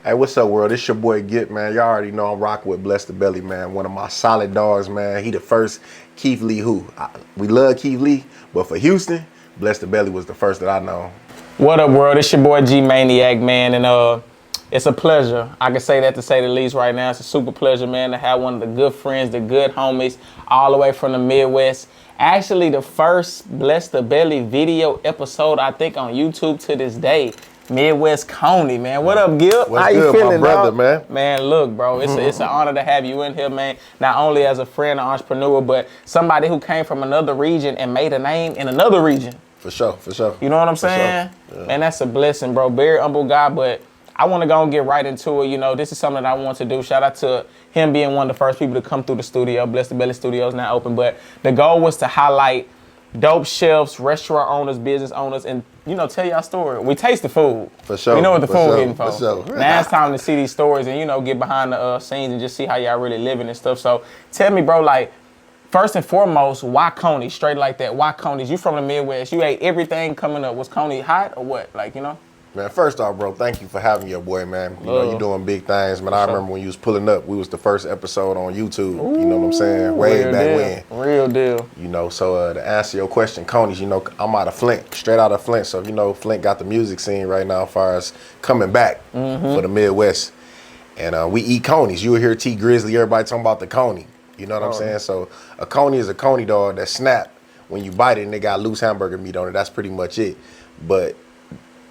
Hey, what's up, world? It's your boy Git, man. Y'all already know I'm rocking with Bless the Belly, man. One of my solid dogs, man. He the first Keith Lee we love Keith Lee, but for Houston, Bless the Belly was the first that I know. What up, world? It's your boy G Maniac, man, and it's a pleasure. I can say that to say the least right now. It's a super pleasure, man, to have one of the good friends, the good homies, all the way from the Midwest. Actually, the first Bless the Belly video episode, I think, on YouTube to this day. Midwest Coney, man. What up, Gil? What's How you good, feeling, my brother, dog? man? Man, look, bro, it's an honor to have you in here, man. Not only as a friend, an entrepreneur, but somebody who came from another region and made a name in another region. For sure, for sure. You know what I'm saying? Sure. Yeah. Man, that's a blessing, bro. Very humble guy, but I want to go and get right into it. You know, this is something that I want to do. Shout out to him being one of the first people to come through the studio. Bless the Belly Studios now open, but the goal was to highlight dope chefs, restaurant owners, business owners, and, you know, tell y'all story. We taste the food. For sure. We know what the for food sure, hitting for. sure. Now it's time to see these stories and, you know, get behind the scenes and just see how y'all really living and stuff. So tell me, bro, like, first and foremost, why Coney? Straight like that. Why Coney's? You from the Midwest. You ate everything coming up. Was Coney hot or what? Like, you know? Man, first off, bro, thank you for having your boy, man. You know, you doing big things, man. I remember when you was pulling up, we was the first episode on YouTube. Ooh, you know what I'm saying? Way back deal. when. Real deal. You know, so to answer your question, Coney's, you know, I'm out of Flint, straight out of Flint. So, you know, Flint got the music scene right now as far as coming back for the Midwest. And we eat Coney's. You hear T Grizzly, everybody talking about the Coney. You know what I'm saying? So a Coney is a Coney dog that snap when you bite it and they got loose hamburger meat on it. That's pretty much it. But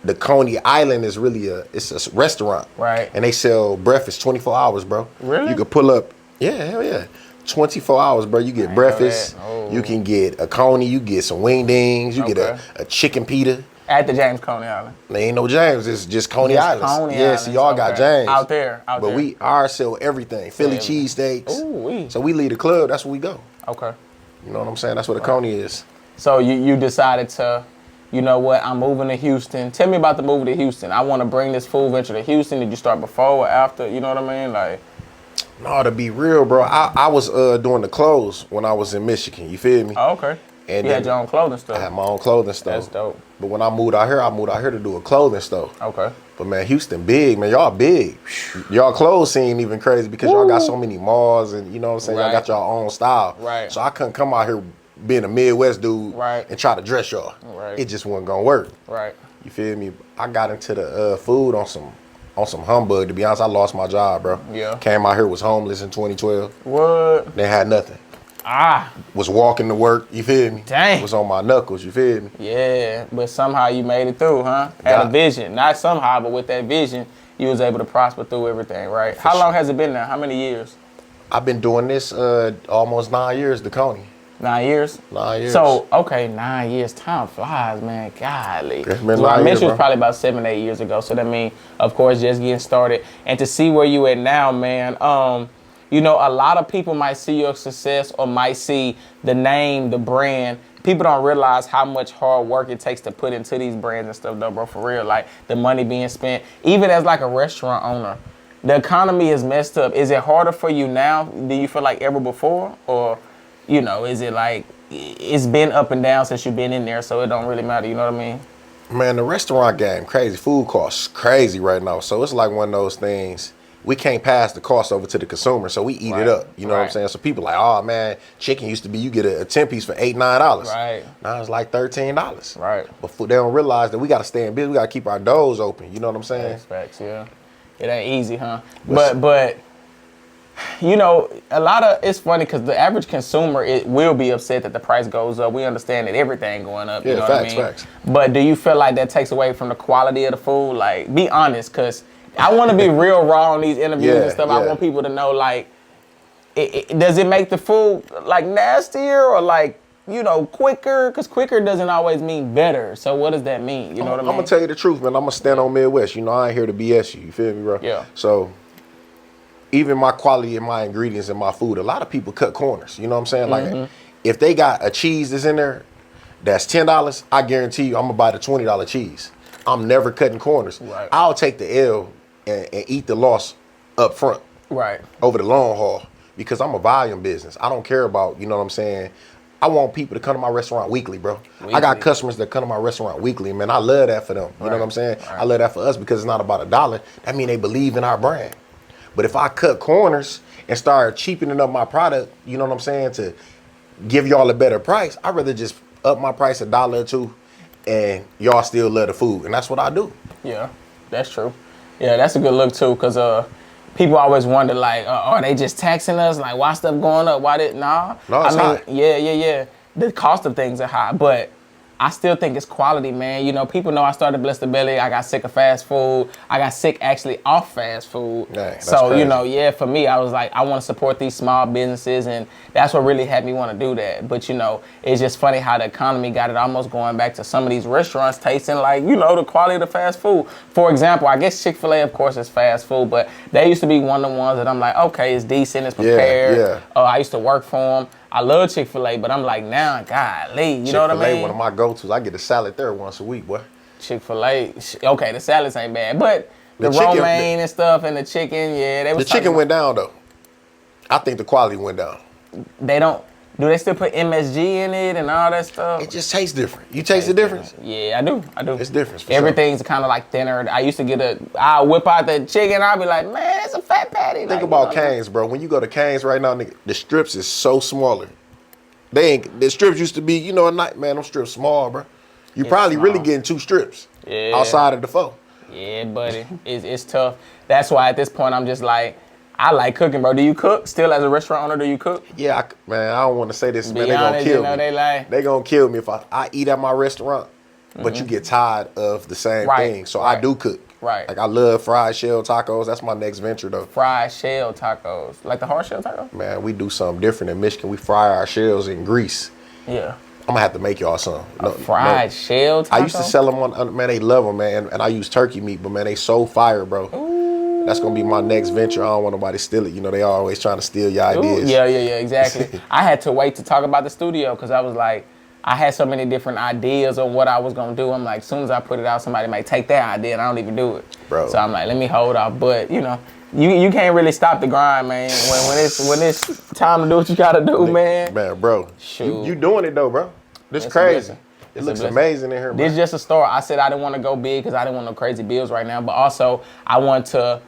the Coney Island is really it's a restaurant. Right. And they sell breakfast 24 hours, bro. Really? You could pull up, yeah, hell yeah. 24 hours, bro. You get breakfast. You can get a Coney, you get some wingdings, you get a chicken pita. At the James Coney Island. There ain't no James, it's just Coney Island. Coney yeah, Islands. see, y'all got James. Out there. But we sell everything. Philly cheesesteaks. Ooh, So we leave the club, that's where we go. Okay. You know what I'm saying? That's what a Coney is. So you decided to, you know what, I'm moving to Houston. Tell me about the move to Houston. I want to bring this food venture to Houston. Did you start before or after? You know what I mean? Like, no, to be real, bro, I was doing the clothes when I was in Michigan. You feel me? oh, okay. And You had your own clothing store. I had my own clothing store. That's dope. But when I moved out here to do a clothing store. Okay. But man, Houston big, man. Y'all big. Y'all clothes scene even crazy because y'all got so many malls and you know what I'm saying? Y'all got y'all own style. Right. So I couldn't come out here being a Midwest dude and try to dress y'all. Right. It just wasn't gonna work. Right. You feel me? I got into the food on some humbug. To be honest, I lost my job, bro. Yeah. Came out here, was homeless in 2012. What? They had nothing. Ah. Was walking to work, you feel me? Dang. Was on my knuckles, you feel me? Yeah, but somehow you made it through, huh? Had a vision. Not somehow, but with that vision, you was able to prosper through everything, right? How long has it been now? How many years? I've been doing this almost 9 years, the Coney. 9 years? 9 years. So, okay, 9 years. Time flies, man. Golly. It's been So I 9 met years, you bro. was probably about 7, 8 years ago. So that means, of course, just getting started. And to see where you at now, man, you know, a lot of people might see your success or might see the name, the brand. People don't realize how much hard work it takes to put into these brands and stuff, though, bro, for real. Like, the money being spent. Even as, like, a restaurant owner, the economy is messed up. Is it harder for you now? Do you feel like ever before? Or, you know, is it like it's been up and down since you've been in there, so it don't really matter, you know what I mean? Man, the restaurant game, crazy. Food costs crazy right now. So it's like one of those things. We can't pass the cost over to the consumer, so we eat it up. You know what I'm saying? So people like, oh man, chicken used to be, you get a 10 piece for $8, $9. Right. Now it's like $13. Right. But they don't realize that we got to stay in business. We got to keep our doors open. You know what I'm saying? Facts, yeah. It ain't easy, huh? But you know, it's funny because the average consumer, it will be upset that the price goes up. We understand that everything going up. Yeah, you know facts, what I mean? facts. But do you feel like that takes away from the quality of the food? Like, be honest, because I want to be real raw on these interviews and stuff. I want people to know, like, does it make the food, like, nastier or, like, you know, quicker? Because quicker doesn't always mean better. So what does that mean? You know what I mean? I'm going to tell you the truth, man. I'm going to stand on Midwest. You know, I ain't here to BS you. You feel me, bro? Yeah. So even my quality and my ingredients in my food, a lot of people cut corners. You know what I'm saying? Like, if they got a cheese that's in there that's $10, I guarantee you I'm going to buy the $20 cheese. I'm never cutting corners. Right. I'll take the L and eat the loss up front. Right. Over the long haul because I'm a volume business. I don't care about, you know what I'm saying, I want people to come to my restaurant weekly, bro. I got customers that come to my restaurant weekly, man. I love that for them. You know what I'm saying? Right. I love that for us because it's not about $1. That means they believe in our brand. But if I cut corners and start cheapening up my product, you know what I'm saying, to give y'all a better price, I'd rather just up my price $1 or $2 and y'all still love the food. And that's what I do. Yeah, that's true. Yeah, that's a good look too, because people always wonder, like, are they just taxing us? Like, why stuff going up? Why did nah? No, it's high. Yeah. The cost of things are high, but I still think it's quality, man. You know, people know I started Bless the Belly. I got sick of fast food. I got sick actually off fast food. Dang, so, crazy. you know, yeah, for me, I was like, I want to support these small businesses, and that's what really had me want to do that. But, you know, it's just funny how the economy got it almost going back to some of these restaurants tasting like, you know, the quality of the fast food. For example, I guess Chick-fil-A, of course, is fast food, but they used to be one of the ones that I'm like, okay, it's decent, it's prepared. Yeah. I used to work for them. I love Chick-fil-A, but I'm like, now, golly, you know what I mean? Chick-fil-A, one of my go-tos. I get a salad there once a week, boy. Chick-fil-A, okay, the salads ain't bad, but the romaine and stuff and the chicken, yeah. They was the chicken went down, though. I think the quality went down. They don't, do they still put MSG in it and all that stuff? It just tastes different. You taste the difference? Yeah, I do. It's different. Everything's kind of like thinner. I used to I'll whip out the chicken, I'll be like, man, it's a fat patty. Think about Cane's, bro. When you go to Cane's right now, nigga, the strips is so smaller. The strips used to be, you know, a night, man, them strips small, bro. You probably really getting 2 strips outside of the 4. Yeah, buddy, it's tough. That's why at this point I'm just like, I like cooking, bro. Do you cook? Still as a restaurant owner, do you cook? Yeah, man, I don't want to say this, man. They gonna kill me. They gonna kill me if I eat at my restaurant, but you get tired of the same thing. So I do cook. Right. Like I love fried shell tacos. That's my next venture though. Fried shell tacos. Like the hard shell taco? Man, we do something different in Michigan. We fry our shells in grease. Yeah. I'm gonna have to make y'all some. Fried shell taco? I used to sell them on, man, they love them, man. And I use turkey meat, but man, they so fire, bro. Ooh. That's gonna be my next venture. I don't want nobody to steal it. You know, they always trying to steal your ideas. Yeah, exactly. I had to wait to talk about the studio because I was like, I had so many different ideas on what I was gonna do. I'm like, as soon as I put it out, somebody might take that idea and I don't even do it. Bro. So I'm like, let me hold off. But you know, you can't really stop the grind, man. When it's time to do what you gotta do, man. Man, bro. Shoot. You doing it though, bro. This crazy. It looks amazing in here, bro. This is just a start. I said I didn't want to go big because I didn't want no crazy bills right now. But also, I want to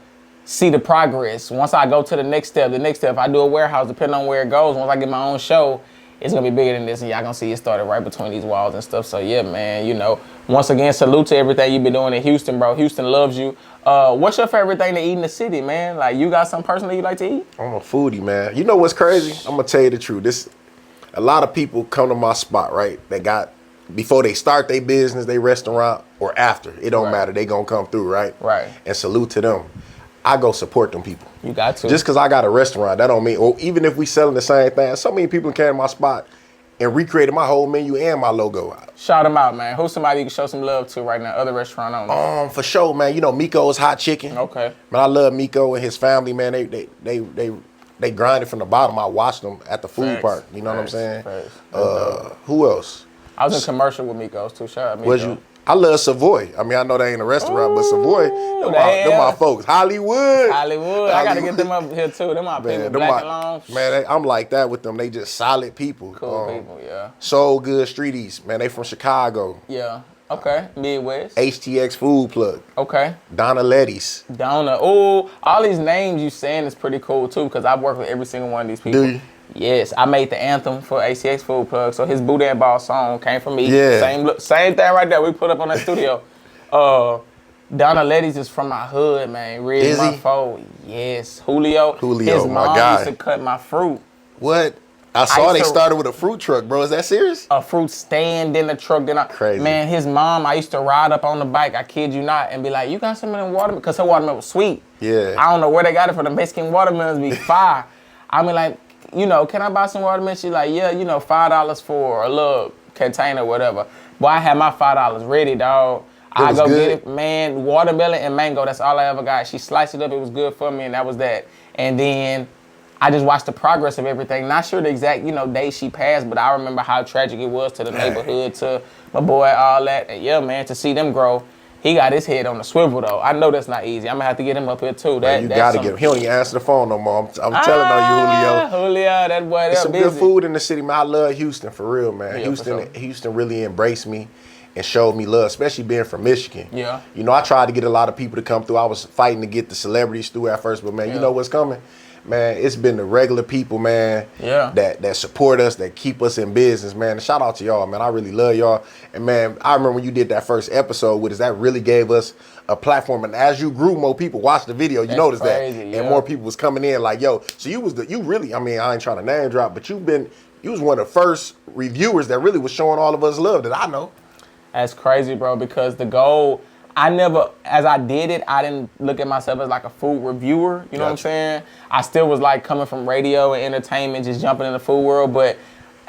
see the progress. Once I go to the next step, if I do a warehouse, depending on where it goes, once I get my own show, it's going to be bigger than this. And y'all going to see it started right between these walls and stuff. So, yeah, man, you know, once again, salute to everything you've been doing in Houston, bro. Houston loves you. What's your favorite thing to eat in the city, man? Like, you got something personally you like to eat? I'm a foodie, man. You know what's crazy? I'm going to tell you the truth. A lot of people come to my spot, right? They got, before they start their business, their restaurant, or after. It don't matter. They going to come through, right? Right. And salute to them. I go support them people. You got to. Just because I got a restaurant, that don't mean, or even if we selling the same thing, so many people came to my spot and recreated my whole menu and my logo. Shout them out, man. Who's somebody you can show some love to right now? Other restaurant owners. For sure, man. You know Miko's Hot Chicken. Okay. Man, I love Miko and his family, man. They grinded from the bottom. I watched them at the food park. You know what I'm saying? Who else? I was in a commercial with Miko's too. Shout out Miko. Was you? I love Savoy. I mean, I know they ain't a restaurant, but Savoy, them my folks. Hollywood. I got to get them up here too. Them my people, Black and Long. Man, I'm like that with them. They just solid people. Cool people, yeah. So Good Streeties, man. They from Chicago. Yeah. Okay. Midwest. HTX Food Plug. Okay. Donna Letty's. Donna. Oh, all these names you saying is pretty cool too, because I've worked with every single one of these people. Do you? Yes, I made the anthem for ACX Food Plug, so his Boudin Ball song came from me. Yeah. Same thing right there. We put up on that studio. Donna Letty's is from my hood, man. Really, my foe. Yes, Julio. His mom used to cut my fruit. What? I saw they started with a fruit truck, bro. Is that serious? A fruit stand in the truck. Crazy. Man, his mom, I used to ride up on the bike, I kid you not, and be like, you got some of them watermelon? Because her watermelon was sweet. Yeah. I don't know where they got it from. The Mexican watermelons be fire. I mean, like, you know, can I buy some watermelon? She's like, yeah, you know, $5 for a little container, whatever. Boy, I had my $5 ready, dog. I go get it, man, watermelon and mango, that's all I ever got. She sliced it up, it was good for me, and that was that. And then I just watched the progress of everything. Not sure the exact, you know, day she passed, but I remember how tragic it was to the neighborhood, to my boy, all that. And yeah, man, to see them grow. He got his head on the swivel though. I know that's not easy. I'm gonna have to get him up here too. You gotta get him. He don't even answer the phone no more. I'm telling on you, Julio. Julio, that boy. There's some busy. good food in the city, man. I love Houston for real, man. Yeah, Houston really embraced me and showed me love, especially being from Michigan. Yeah. You know, I tried to get a lot of people to come through. I was fighting to get the celebrities through at first, but man, you know what's coming? Man, it's been the regular people, man, that support us, that keep us in business, man. And shout out to y'all, man. I really love y'all. And man, I remember when you did that first episode with us, that really gave us a platform. And as you grew, more people watched the video, you noticed that. And more people was coming in like, yo, so you really, I mean, I ain't trying to name drop, but you was one of the first reviewers that really was showing all of us love that I know. That's crazy, bro, because the goal, as I did it, I didn't look at myself as like a food reviewer, you know what I'm saying? I still was like coming from radio and entertainment, just jumping in the food world, but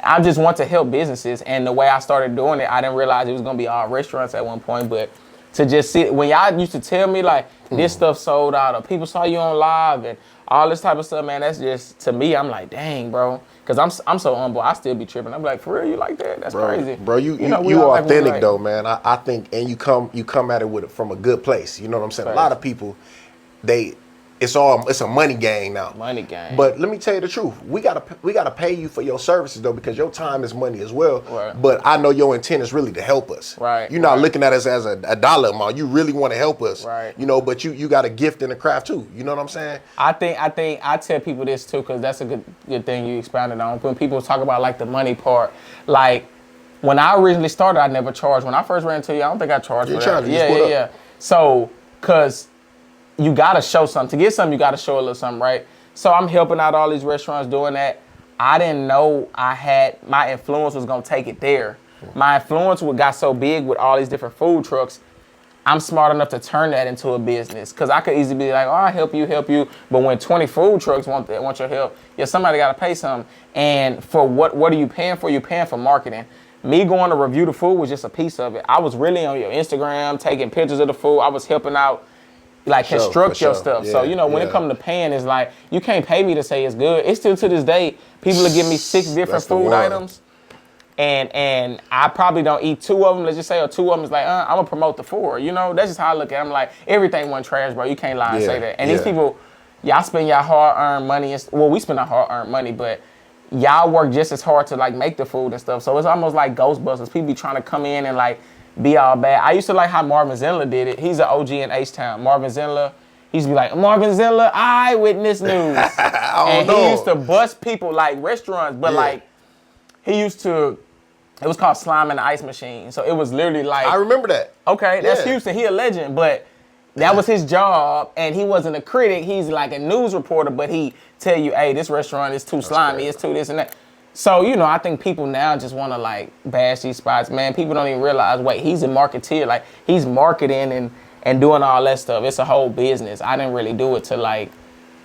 I just want to help businesses. And the way I started doing it, I didn't realize it was gonna be all restaurants at one point, but to just sit, when y'all used to tell me like, this stuff sold out, or people saw you on live and all this type of stuff, man, that's just, to me, I'm like, dang, bro. Because I'm so humble, I still be tripping. I'm like, for real, you like that? That's crazy. Bro, you authentic though, man. I think, and you come at it from a good place. You know what I'm saying? Crazy. A lot of people, it's a money game now. Money game. But let me tell you the truth. We gotta pay you for your services though, because your time is money as well. Right. But I know your intent is really to help us. Right. You're not looking at us as a dollar amount. You really want to help us. Right. You know, but you got a gift in the craft too. You know what I'm saying? I think I tell people this too, because that's a good thing you expounded on. When people talk about like the money part, like when I originally started, I never charged. When I first ran into you, I don't think I charged for that. Yeah. So, cause you gotta show something. To get something, you gotta show a little something, right? So I'm helping out all these restaurants doing that. I didn't know my influence was gonna take it there. My influence got so big with all these different food trucks. I'm smart enough to turn that into a business. Cause I could easily be like, oh, I help you. But when 20 food trucks want your help, somebody gotta pay something. And for what are you paying for? You're paying for marketing. Me going to review the food was just a piece of it. I was really on your Instagram, taking pictures of the food. I was helping out, like construct your stuff. So, when it comes to paying, it's like, you can't pay me to say it's good. It's still to this day, people will give me 6 different food items. And I probably don't eat 2 of them, let's just say, or 2 of them is like, I'm gonna promote the 4. That's just how I look at it. I'm like, everything wasn't trash, bro. You can't lie and say that. And these people, y'all spend your hard-earned money. Well, we spend our hard-earned money, but y'all work just as hard to like make the food and stuff. So it's almost like Ghostbusters. People be trying to come in and like be all bad. I used to like how Marvin Zinler did it. He's an OG in H-Town. Marvin Zinler, he used to be like, Marvin Zinler, Eyewitness News. He used to bust people like restaurants, but like he used to, it was called Slime and the Ice Machine. So it was literally like, I remember that. Okay, that's Houston. He a legend, but that was his job, and he wasn't a critic. He's like a news reporter, but he tell you, hey, this restaurant is too slimy, it's too this and that. So, I think people now just want to like bash these spots. Man, people don't even realize, wait, he's a marketeer. Like, he's marketing and doing all that stuff. It's a whole business. I didn't really do it to like,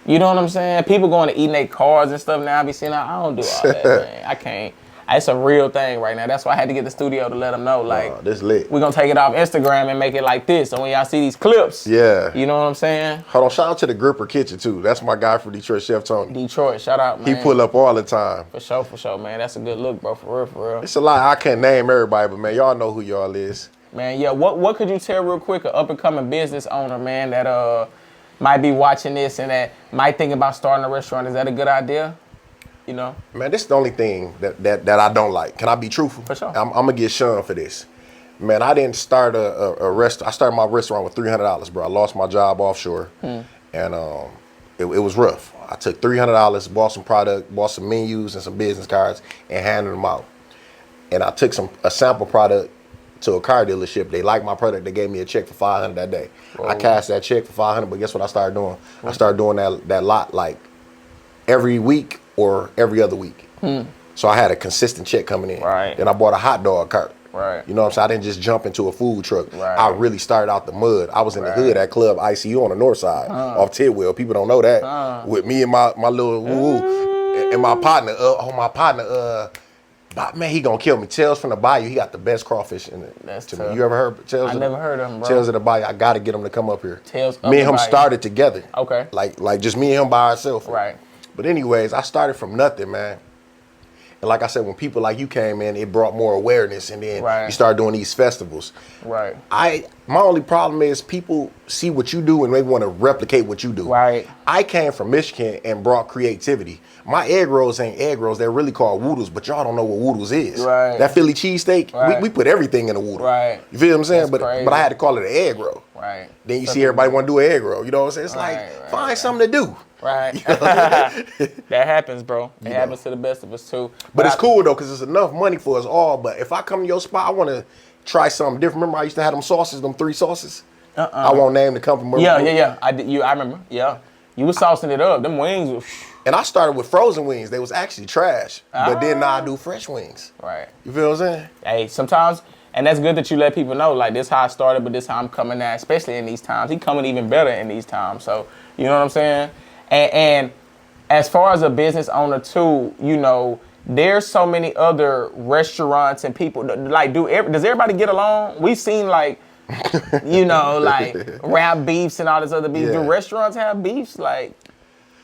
you know what I'm saying? People going to eat in their cars and stuff now. I be seeing, I don't do all that, man. I can't. It's a real thing right now. That's why I had to get the studio to let them know, like, this lit. We're going to take it off Instagram and make it like this. So when y'all see these clips, you know what I'm saying? Hold on, shout out to the Gripper Kitchen, too. That's my guy from Detroit, Chef Tony. Detroit, shout out, man. He pull up all the time. For sure, man. That's a good look, bro, for real. It's a lot. I can't name everybody, but, man, y'all know who y'all is. Man, what could you tell real quick, an up-and-coming business owner, man, that might be watching this and that might think about starting a restaurant? Is that a good idea? Man, this is the only thing that I don't like. Can I be truthful? For sure. I'm gonna get shunned for this. Man, I didn't start a restaurant. I started my restaurant with $300, bro. I lost my job offshore, and it was rough. I took $300, bought some product, bought some menus and some business cards, and handed them out. And I took a sample product to a car dealership. They liked my product. They gave me a check for $500 that day. Whoa. I cashed that check for $500, but guess what I started doing? I started doing that lot like every week or every other week. So I had a consistent check coming in. Right. Then I bought a hot dog cart. Right. You know what I'm saying? I didn't just jump into a food truck. Right. I really started out the mud. I was in the hood at Club ICU on the north side off Tidwell. People don't know that. With me and my little woo-woo and my partner. Man, he gonna kill me. Tails from the Bayou. He got the best crawfish in it. That's to tough. me. You ever heard Tails? I never heard of him, bro. Tails of the Bayou. I gotta get him to come up here. Tails of me and the him Bayou. started together. Okay. Like just me and him by ourselves. Right. But anyways, I started from nothing, man. And like I said, when people like you came in, it brought more awareness, and then Right. you started doing these festivals. Right. My only problem is people see what you do and they want to replicate what you do. Right. I came from Michigan and brought creativity. My egg rolls ain't egg rolls. They're really called woodles, but y'all don't know what woodles is. Right. That Philly cheesesteak, Right. we put everything in a woodle. Right. You feel what I'm saying? That's crazy. But I had to call it an egg roll. Right. Then you see everybody want to do an egg roll. You know what I'm saying? It's Right, like, right, find something to do. Right. That happens, bro. It happens to the best of us too. But it's cool though, because it's enough money for us all. But if I come to your spot, I want to try something different. Remember I used to have them sauces, them 3 sauces? I won't name the company. Yeah. I remember. Yeah. You was saucing it up. Them wings were... And I started with frozen wings. They was actually trash. But then now I do fresh wings. Right. You feel what I'm saying? Hey, sometimes, and that's good that you let people know, like, this how I started, but this how I'm coming now, especially in these times. He coming even better in these times. So, you know what I'm saying? And as far as a business owner too, you know, there's so many other restaurants and people, like, does everybody get along? We've seen, like, you know, like, rap beefs and all this other beef. Yeah. Do restaurants have beefs? Like,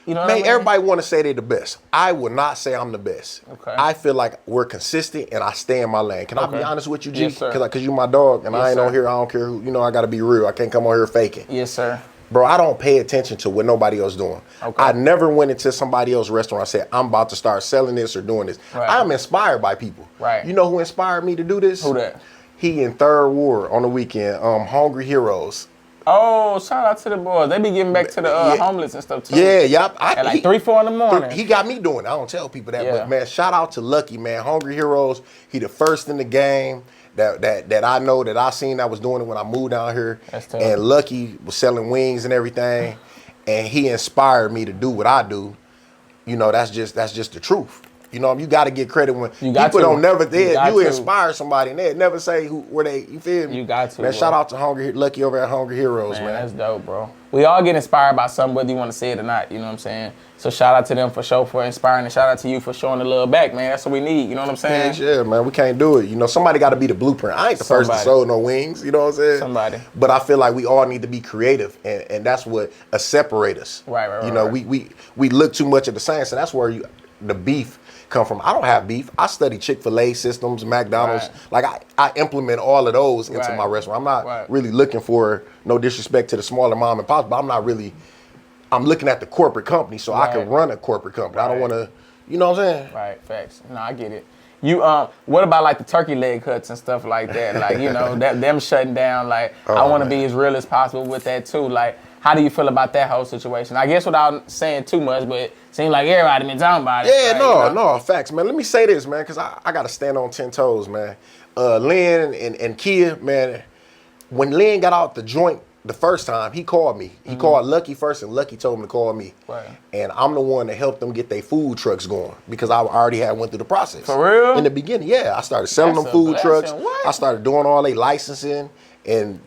you know what I Man, mean? everybody want to say they're the best. I would not say I'm the best. Okay. I feel like we're consistent and I stay in my lane. Can I be honest with you, G? Yes, sir. Because you my dog and I ain't sir. on here. I don't care who. You know, I got to be real. I can't come on here faking. Yes, sir. Bro, I don't pay attention to what nobody else doing. Okay. I never went into somebody else's restaurant and said, I'm about to start selling this or doing this. Right. I'm inspired by people. Right. You know who inspired me to do this? Who that? He in Third Ward on the weekend, Hungry Heroes. Oh, shout out to the boys. They be giving back to the Yeah. homeless and stuff too. Yeah, yup. At like 3, 4 in the morning. He got me doing it. I don't tell people that, Yeah. but man, shout out to Lucky, man. Hungry Heroes. He the first in the game that I know that I seen that was doing it when I moved down here. That's tough. And Lucky was selling wings and everything, and he inspired me to do what I do. You know, that's just the truth. You know, you got to get credit when You got people to. don't never You got you to. inspire somebody and they never say where they. You feel me? You got to, Man, bro. shout out to Lucky over at Hungry Heroes, Man, man. that's dope, bro. We all get inspired by something, whether you want to say it or not. You know what I'm saying? So shout out to them for inspiring, and shout out to you for showing the love back, man. That's what we need. You know what I'm saying? Yeah, man, we can't do it. You know, somebody got to be the blueprint. I ain't the first to Somebody. sew no wings. You know what I'm saying? Somebody. But I feel like we all need to be creative, and that's what separate us. Right, You know, right. we look too much at the same, so that's where the beef come from. I don't have beef. I study Chick-fil-A systems, McDonald's. Right. Like I implement all of those into Right. my restaurant. I'm not Right. really looking for, no disrespect to the smaller mom and pops, but I'm looking at the corporate company so I can Right. run a corporate company. I don't Right. want to, you know what I'm saying? Right, facts. No, I get it. You what about like the turkey leg cuts and stuff like that? Like, you know, them shutting down. Like, I want to be as real as possible with that too. Like, how do you feel about that whole situation? I guess without saying too much, but it seems like everybody been talking about it. Yeah, right, you know? no, facts, man. Let me say this, man, because I got to stand on 10 toes, man. Lynn and Kia, man, when Lynn got out the joint the first time, he called me. He called Lucky first, and Lucky told him to call me. Right. And I'm the one that helped them get their food trucks going because I already had went through the process. For real? In the beginning, yeah. I started selling That's them a food blessing. trucks. What? I started doing all their licensing and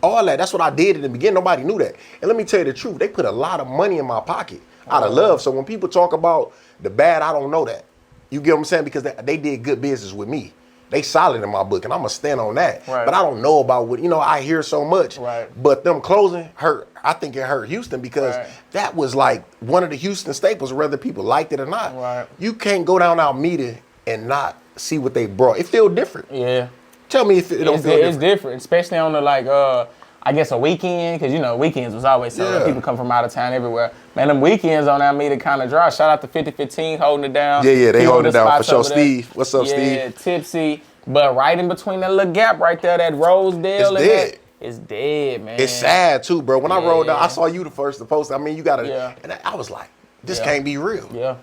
all that. That's what I did in the beginning. Nobody knew that. And let me tell you the truth. They put a lot of money in my pocket out of love. So when people talk about the bad, I don't know that. You get what I'm saying? Because they did good business with me. They solid in my book, and I'm going to stand on that. Right. But I don't know about what, I hear so much. Right. But them closing hurt. I think it hurt Houston because Right. that was like one of the Houston staples, whether people liked it or not. Right. You can't go down Alameda and not see what they brought. It feel different. Yeah. Tell me if it don't feel It's different. different, especially on the I guess a weekend, because weekends was always selling. Yeah. People come from out of town everywhere. Man, them weekends on Alameda kind of dry. Shout out to 5015 holding it down. Yeah, they Few holding other it down for spots sure. over there. Steve, what's up, Steve? Yeah, Tipsy. But right in between that little gap right there, that Rosedale It's and dead. that, it's dead, man. It's sad too, bro. When I rolled down, Yeah. I saw you the first to post. I mean, you gotta, Yeah. and I was like, this Yeah. can't be real. Yeah.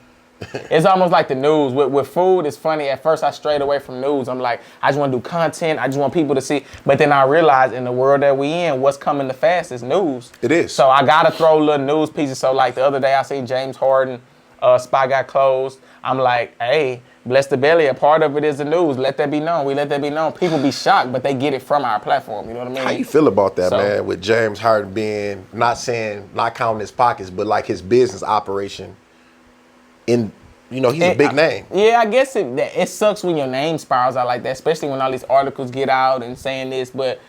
It's almost like the news. With food, it's funny. At first, I strayed away from news. I'm like, I just want to do content. I just want people to see. But then I realized in the world that we in, what's coming the fastest? News. It is. So I got to throw little news pieces. So like the other day, I seen James Harden, spot got closed. I'm like, hey, bless the belly. A part of it is the news. Let that be known. We let that be known. People be shocked, but they get it from our platform. You know what I mean? How you feel about that, So- man? With James Harden being not counting his pockets, but like his business operation. He's a big name. Yeah, I guess it sucks when your name spirals out like that, especially when all these articles get out and saying this. But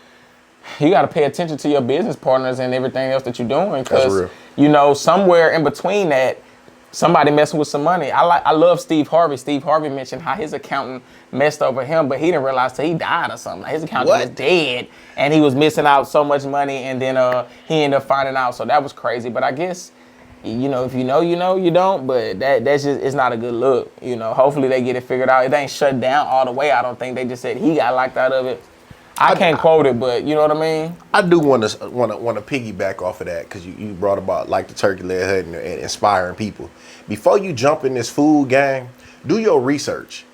you got to pay attention to your business partners and everything else that you're doing, That's because real. somewhere in between that, somebody messing with some money. I love Steve Harvey. Steve Harvey mentioned how his accountant messed over him, but he didn't realize till he died or something. Like his accountant was dead, and he was missing out so much money, and then he ended up finding out. So that was crazy. But I guess, you know, if you know, you know, you don't. But that's just, it's not a good look. You know, hopefully they get it figured out. It ain't shut down all the way. I don't think they just said he got locked out of it. I can't quote it, but you know what I mean. I do want to piggyback off of that because you brought about like the turkey leg hut and inspiring people. Before you jump in this food game, do your research.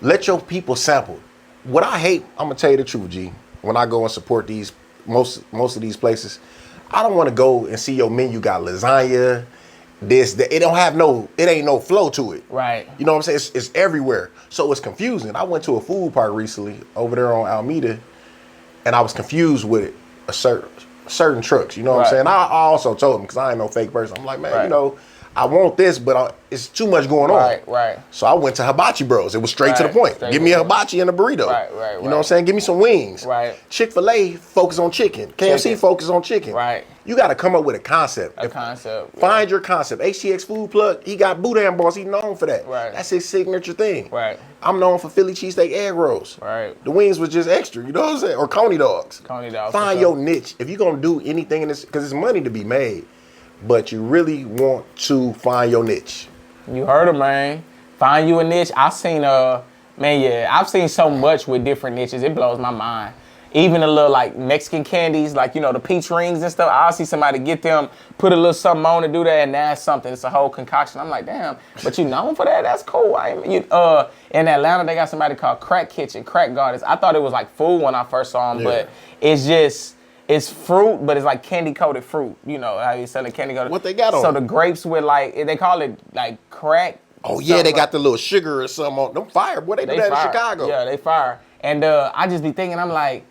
Let your people sample. What I hate, I'm gonna tell you the truth, G. When I go and support these most of these places, I don't want to go and see your menu got lasagna, this, that. It ain't no flow to it. Right. You know what I'm saying? It's everywhere. So it's confusing. I went to a food park recently over there on Alameda, and I was confused with a certain trucks. You know what I'm saying? I also told them, because I ain't no fake person. I'm like, man, you know, I want this, but it's too much going on. Right. So I went to Hibachi Bros. It was straight to the point. Give me a hibachi and a burrito. Right. You know what I'm saying? Give me some wings. Right. Chick-fil-A focus on chicken. KFC focus on chicken. Right. You got to come up with a concept. Find your concept. HTX Food Plug, he got boudin balls. He's known for that. Right. That's his signature thing. Right. I'm known for Philly cheesesteak egg rolls. Right. The wings was just extra. You know what I'm saying? Or Coney dogs. Coney dogs. Find your niche. If you're going to do anything in this, because it's money to be made, but you really want to find your niche. You heard it, man. Find you a niche. I've seen I've seen so much with different niches. It blows my mind. Even the little like Mexican candies, like, you know, the peach rings and stuff. I'll see somebody get them, put a little something on to do that, and that's something. It's a whole concoction. I'm like, damn, but you known for that? That's cool. In Atlanta, they got somebody called Crack Kitchen, Crack Goddess. I thought it was like food when I first saw them, but it's fruit, but it's like candy coated fruit. You know how you sell it candy coated. What they got on? So the grapes with like, they call it like crack. Oh yeah, they got the little sugar or something on them. Fire, boy, they do that in Chicago. Yeah, they fire. And I just be thinking, I'm like,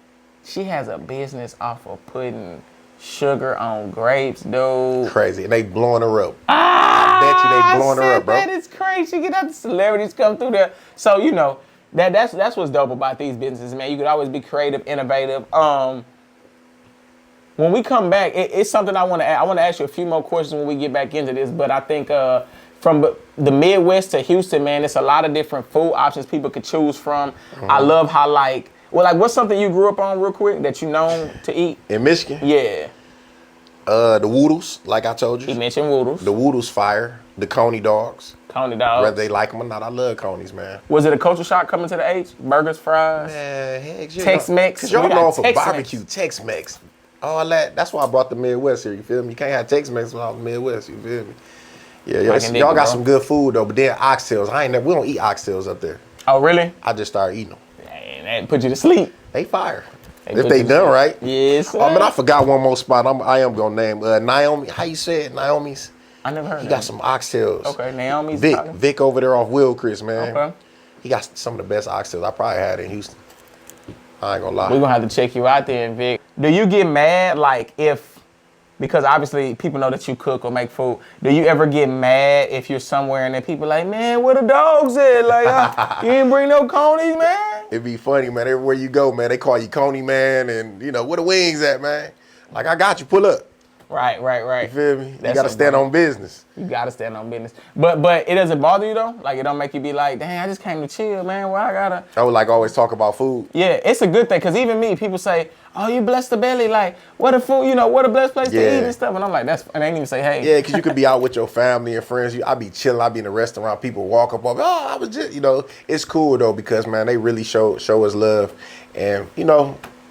she has a business off of putting sugar on grapes, dude. Crazy, and they blowing her up. I bet you they blowing her up, bro. That is crazy. You get out the celebrities come through there. So you know that's what's dope about these businesses, man. You could always be creative, innovative. When we come back, it's something I want to ask you a few more questions when we get back into this. But I think from the Midwest to Houston, man, it's a lot of different food options people could choose from. I love how what's something you grew up on real quick that you known to eat? In Michigan? Yeah. The Woodles, like I told you. He mentioned Woodles. The Woodles fire. The Coney dogs. Coney dogs. Whether they like them or not, I love Coneys, man. Was it a culture shock coming to the H? Burgers, fries? Man, heck yeah. Tex-Mex? Because y'all known for barbecue, Tex-Mex. All that. That's why I brought the Midwest here, you feel me? You can't have Tex-Mex without the Midwest, you feel me? Yeah, y'all got some good food, though. But then oxtails, we don't eat oxtails up there. Oh, really? I just started eating them. That put you to sleep. They fire. If they done right. Yes, sir. Oh, man, I forgot one more spot. I am going to name Naomi. How you say it? Naomi's? I never heard of it. He got some oxtails. Okay, Naomi's. Vic over there off Wilchrist, man. Okay. He got some of the best oxtails I probably had in Houston. I ain't going to lie. We're going to have to check you out there, Vic. Do you get mad, because obviously people know that you cook or make food. Do you ever get mad if you're somewhere and then people like, man, where the dogs at? Like, you didn't bring no Coneys, man? It'd be funny, man. Everywhere you go, man, they call you Coney, man. And, you know, where the wings at, man? Like, I got you. Pull up. Right. You feel me? You got to stand on business. You got to stand on business. But it doesn't bother you, though? Like, it don't make you be like, dang, I just came to chill, man. Well, I got to. I would always talk about food. Yeah, it's a good thing. Because even me, people say, oh, you blessed the belly. Like, what a food, what a blessed place to eat and stuff. And I'm like, and they didn't even say, hey. Yeah, because you could be out with your family and friends. I be chilling. I be in a restaurant. People walk up, I was just, it's cool, though, because, man, they really show us love. And,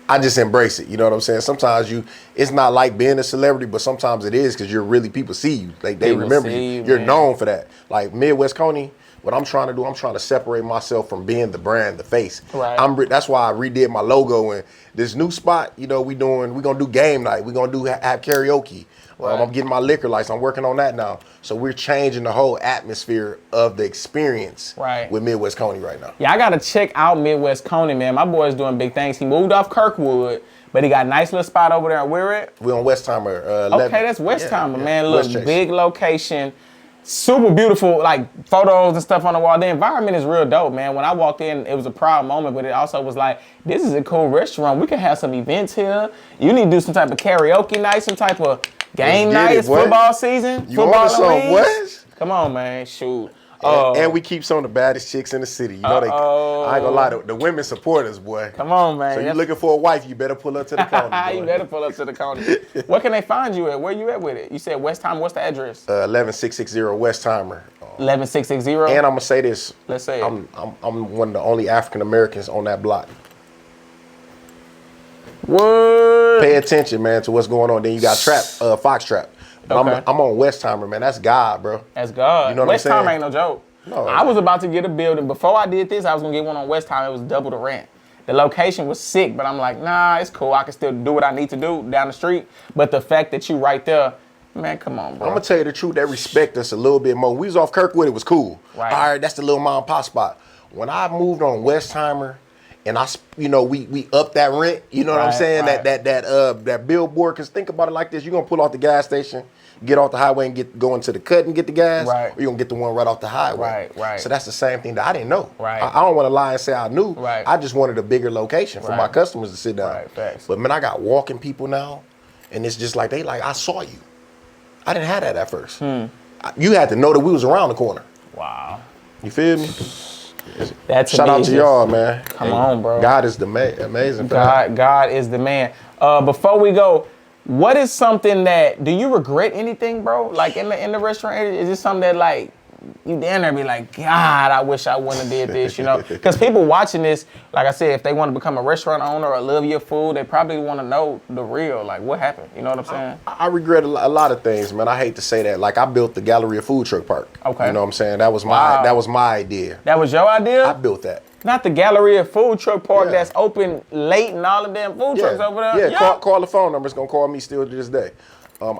I just embrace it. You know what I'm saying? Sometimes it's not like being a celebrity, but sometimes it is because people see you. Like they remember you. You're known for that. Like Midwest Coney, what I'm trying to do, I'm trying to separate myself from being the brand, the face. Right. That's why I redid my logo and this new spot. We gonna do game night. We gonna have karaoke. Right. I'm getting my liquor license. I'm working on that now. So we're changing the whole atmosphere of the experience with Midwest Coney right now. Yeah, I got to check out Midwest Coney, man. My boy's doing big things. He moved off Kirkwood, but he got a nice little spot over there. Where at? We're on Westheimer. Okay, that's Westheimer, man. Look, big location. Super beautiful, photos and stuff on the wall. The environment is real dope, man. When I walked in, it was a proud moment, but it also was like, this is a cool restaurant. We can have some events here. You need to do some type of karaoke night, some type of game night. It's football season. You order some what? Come on, man. Shoot. And we keep some of the baddest chicks in the city. You know, I ain't gonna lie, the women support us, boy. Come on, man. So you looking for a wife, you better pull up to the Coney. You better pull up to the Coney. Where can they find you at? Where you at with it? You said Westheimer. What's the address? 11660 Westheimer. 11660. And I'm gonna say this. Let's say it. I'm one of the only African Americans on that block. What? Pay attention, man, to what's going on. Then you got Fox Trap. But Okay. I'm on Westheimer, man. That's God, bro. That's God. You know what I'm saying? Westheimer ain't no joke. No. I was about to get a building. Before I did this, I was gonna get one on Westheimer. It was double the rent. The location was sick, but I'm like, nah, it's cool. I can still do what I need to do down the street. But the fact that you right there, man, come on, bro. I'm gonna tell you the truth. They respect us a little bit more. We was off Kirkwood. It was cool. Right. All right, that's the little mom and pop spot. When I moved on Westheimer, and we upped that rent. You know what I'm Right, saying? right. That billboard. Cause think about it like this: you're gonna pull off the gas station, get off the highway, and go into the cut and get the gas. Right. Or you're gonna get the one right off the highway. Right. So that's the same thing that I didn't know. Right. I don't want to lie and say I knew. Right. I just wanted a bigger location for my Right. customers to sit down. Right, facts. But man, I got walking people now, and it's just like I saw you. I didn't have that at first. You had to know that we was around the corner. Wow. You feel me? That's Shout out to amazing. y'all, man. Come on, bro. God is the amazing. fact. God is the man. Before we go, what is something that, do you regret anything, bro? Like in the restaurant area, is this something that like you down there be like, God, I wish I wouldn't have did this, you know? Because people watching this, like I said, if they want to become a restaurant owner or love your food, they probably want to know the real, like what happened. You know what I'm saying? I regret a lot of things, man. I hate to say that. Like I built the Galleria Food Truck Park. Okay. You know what I'm saying? That was Wow. my idea. That was your idea? I built that. Not the Galleria Food Truck Park Yeah. that's open late and all the damn food trucks over there? Yeah, call the phone number. It's gonna call me still to this day.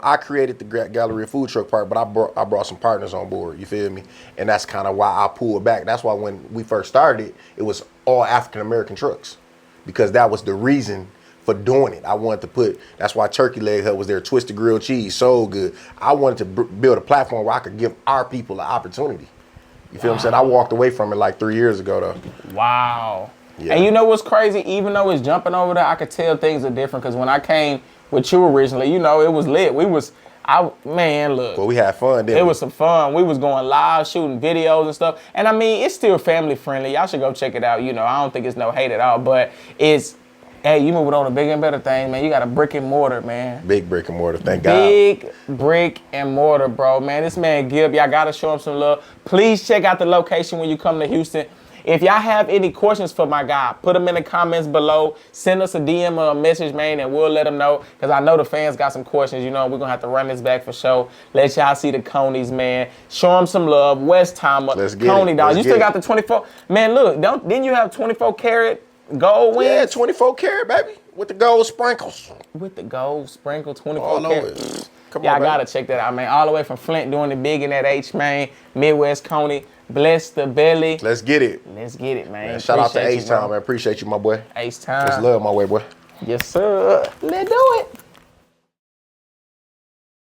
I created the Galleria Food Truck Park, but I brought some partners on board. You feel me? And that's kind of why I pulled back. That's why when we first started, it was all African American trucks, because that was the reason for doing it. I wanted to put. That's why Turkey Leg Hut was there. Twisted Grilled Cheese, so good. I wanted to build a platform where I could give our people an opportunity. You feel what I'm saying? I walked away from it like 3 years ago, though. Wow. Yeah. And you know what's crazy? Even though it's jumping over there, I could tell things are different. Because when I came with you originally, you know, it was lit. Man, look. Well, we had fun, didn't we? It was some fun. We was going live, shooting videos and stuff. And I mean, it's still family friendly. Y'all should go check it out. You know, I don't think it's no hate at all. But it's, hey, you moving on to bigger and better things, man. You got a brick and mortar, man. Big brick and mortar, thank God. Big brick and mortar, bro. Man, this man Gib, y'all gotta show him some love. Please check out the location when you come to Houston. If y'all have any questions for my guy, put them in the comments below. Send us a DM or a message, man, and we'll let them know. Because I know the fans got some questions. You know, we're going to have to run this back for sure. Let y'all see the Coneys, man. Show them some love. Westheimer, Let's get Coney, it. dog. Let's You get still it. got the 24. Man, look, didn't you have 24 karat gold wings? Yeah, 24 karat, baby, with the gold sprinkles. With the gold sprinkle, 24 All over karat. it. Come Y'all on, gotta baby. check that out, man. All the way from Flint, doing it big in that H, man. Midwest Coney, bless the belly. Let's get it. Let's get it, man. Shout out to Appreciate you, H-Town, bro. man. Appreciate you, my boy. H-Town. It's love, my way, boy. Yes, sir. Let's do it.